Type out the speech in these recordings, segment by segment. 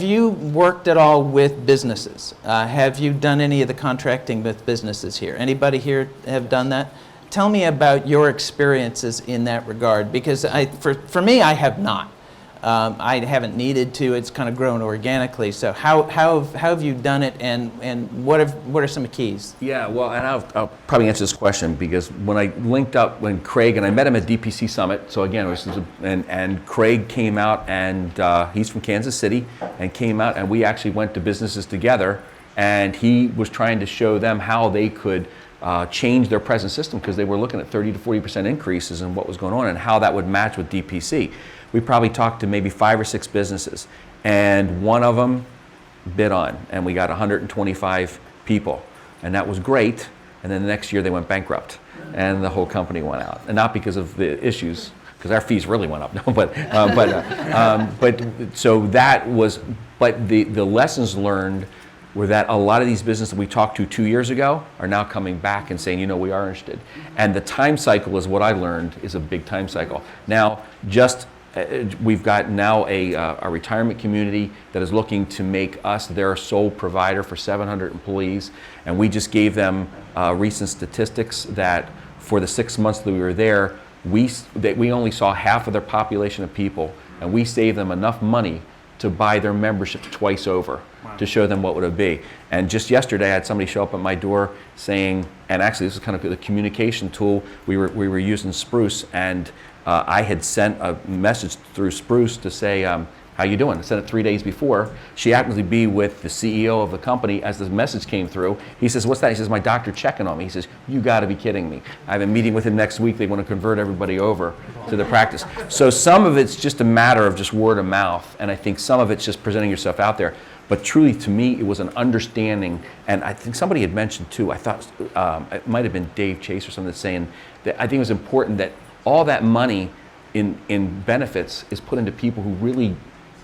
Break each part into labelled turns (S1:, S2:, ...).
S1: have you worked at all with businesses? Have you done any of the contracting with businesses here? Anybody here have done that? Tell me about your experiences in that regard, because for me, I have not. I haven't needed to. It's kind of grown organically. So how have you done it, and what are some keys?
S2: Yeah, well, and I'll probably answer this question because when I linked up when Craig, and I met him at DPC Summit, so again, and Craig came out, and he's from Kansas City, and came out, and we actually went to businesses together, and he was trying to show them how they could change their present system, because they were looking at 30 to 40% increases in what was going on and how that would match with DPC. We probably talked to maybe 5 or 6 businesses, and one of them bid on, and we got 125 people, and that was great. And then the next year they went bankrupt, and the whole company went out, and not because of the issues, because our fees really went up. No, but so that was. But the lessons learned were that a lot of these businesses that we talked to 2 years ago are now coming back and saying, you know, we are interested. And the time cycle is what I learned is a big time cycle. Now, we've got now a retirement community that is looking to make us their sole provider for 700 employees, and we just gave them recent statistics that for the 6 months that we were there, we only saw half of their population of people, and we saved them enough money to buy their membership twice over. Wow. To show them what would it be. And just yesterday I had somebody show up at my door saying, and actually this is kind of the communication tool, we were using Spruce, and I had sent a message through Spruce to say, how you doing? I sent it 3 days before. She happened to be with the CEO of the company as the message came through. He says, what's that? He says, my doctor checking on me. He says, you got to be kidding me. I have a meeting with him next week. They want to convert everybody over to the practice. So some of it's just a matter of just word of mouth, and I think some of it's just presenting yourself out there. But truly, to me, it was an understanding, and I think somebody had mentioned too, I thought it might have been Dave Chase or something, saying that I think it was important that all that money in benefits is put into people who really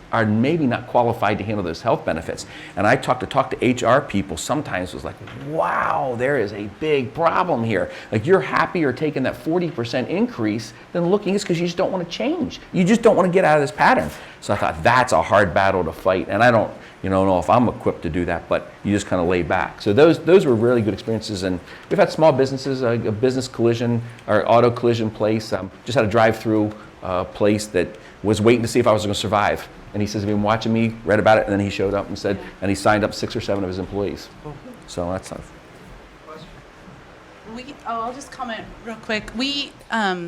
S2: are maybe not qualified to handle those health benefits. And I talk to HR people sometimes was like, wow, there is a big problem here. Like, you're happier taking that 40% increase than looking, it's because you just don't want to change. You just don't want to get out of this pattern. So I thought that's a hard battle to fight, and I don't know if I'm equipped to do that, but you just kind of lay back. So those were really good experiences, and we've had small businesses, a business collision or auto collision place. Just had a drive-through place that was waiting to see if I was going to survive. And he says he'd been watching me, read about it, and then he showed up and said, and he signed up 6 or 7 of his employees. So that's tough.
S3: I'll just comment real quick.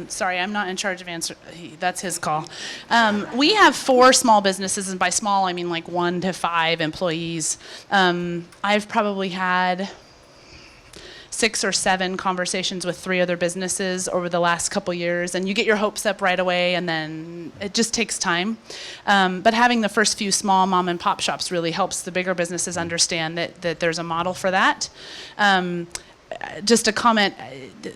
S3: Sorry, I'm not in charge of answer. That's his call. We have 4 small businesses, and by small, I mean like 1 to 5 employees. I've probably had 6 or 7 conversations with 3 other businesses over the last couple years, and you get your hopes up right away, and then it just takes time. But having the first few small mom and pop shops really helps the bigger businesses understand that there's a model for that. Just a comment,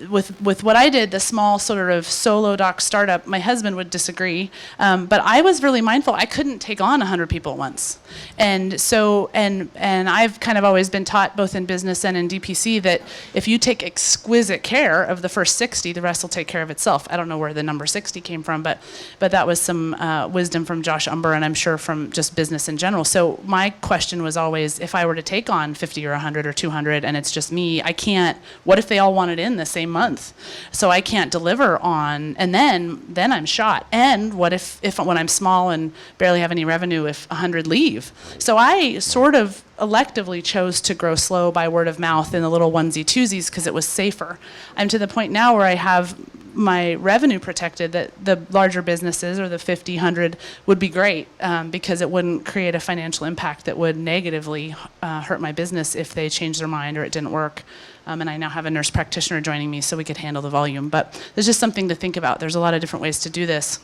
S3: with what I did, the small sort of solo doc startup, my husband would disagree, but I was really mindful. I couldn't take on 100 people at once. And so, and I've kind of always been taught, both in business and in DPC, that if you take exquisite care of the first 60, the rest will take care of itself. I don't know where the number 60 came from, but that was some wisdom from Josh Umber, and I'm sure from just business in general. So my question was always, if I were to take on 50 or 100 or 200 and it's just me, I can't. What if they all want it in the same month? So I can't deliver on, and then I'm shot. And what if when I'm small and barely have any revenue, if 100 leave? So I sort of electively chose to grow slow by word of mouth in the little onesie twosies because it was safer. I'm to the point now where I have my revenue protected, that the larger businesses or the 50, 100 would be great because it wouldn't create a financial impact that would negatively hurt my business if they changed their mind or it didn't work. And I now have a nurse practitioner joining me so we could handle the volume. But there's just something to think about. There's a lot of different ways to do this.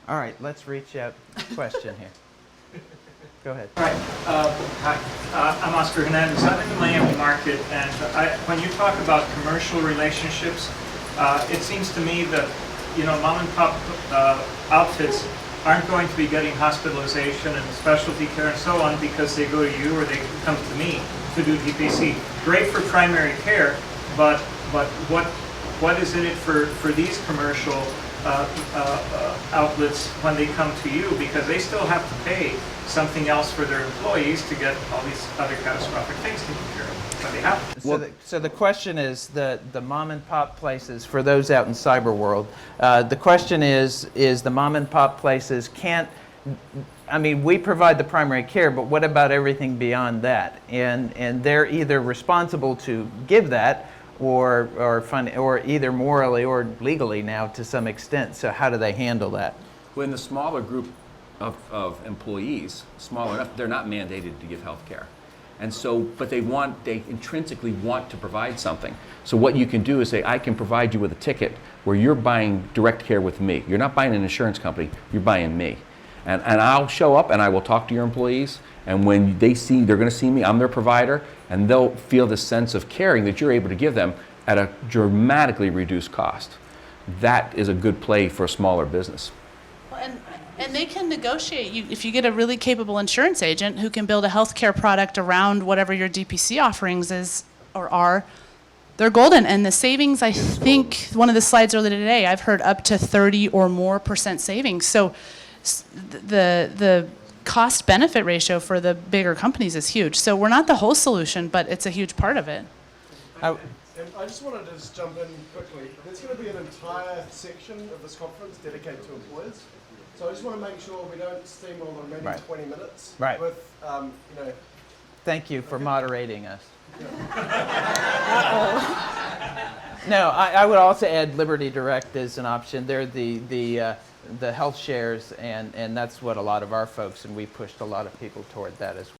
S1: All right, let's reach out. Question here. Go ahead.
S4: All right. Hi. I'm Oscar Hernandez. I'm in the Miami market, and when you talk about commercial relationships, it seems to me that mom and pop outfits aren't going to be getting hospitalization and specialty care and so on because they go to you or they come to me to do DPC. Great for primary care, but what is in it for these commercial outlets when they come to you, because they still have to pay something else for their employees to get all these other catastrophic things taken care of when they happen.
S1: So the question is, the mom and pop places, for those out in cyber world, the question is the mom and pop places can't, I mean, we provide the primary care, but what about everything beyond that? And they're either responsible to give that, or either morally or legally now to some extent. So how do they handle that?
S2: When the smaller group of employees, small enough, they're not mandated to give health care. And so, but they intrinsically want to provide something. So what you can do is say, I can provide you with a ticket where you're buying direct care with me. You're not buying an insurance company, you're buying me. And I'll show up and I will talk to your employees, and when they're going to see me, I'm their provider, and they'll feel the sense of caring that you're able to give them at a dramatically reduced cost. That is a good play for a smaller business.
S3: And they can negotiate. If you get a really capable insurance agent who can build a healthcare product around whatever your DPC offerings is or are, they're golden. And the savings, I think, one of the slides earlier today, I've heard up to 30 or more % savings. So the cost benefit ratio for the bigger companies is huge. So we're not the whole solution, but it's a huge part of it.
S5: And I just wanted to just jump in quickly. There's going to be an entire section of this conference dedicated to employers. So I just want to make sure we don't steamroll the remaining 20 minutes with,
S1: Thank you for moderating us. No, I would also add Liberty Direct as an option. They're the health shares, and that's what a lot of our folks, and we pushed a lot of people toward that as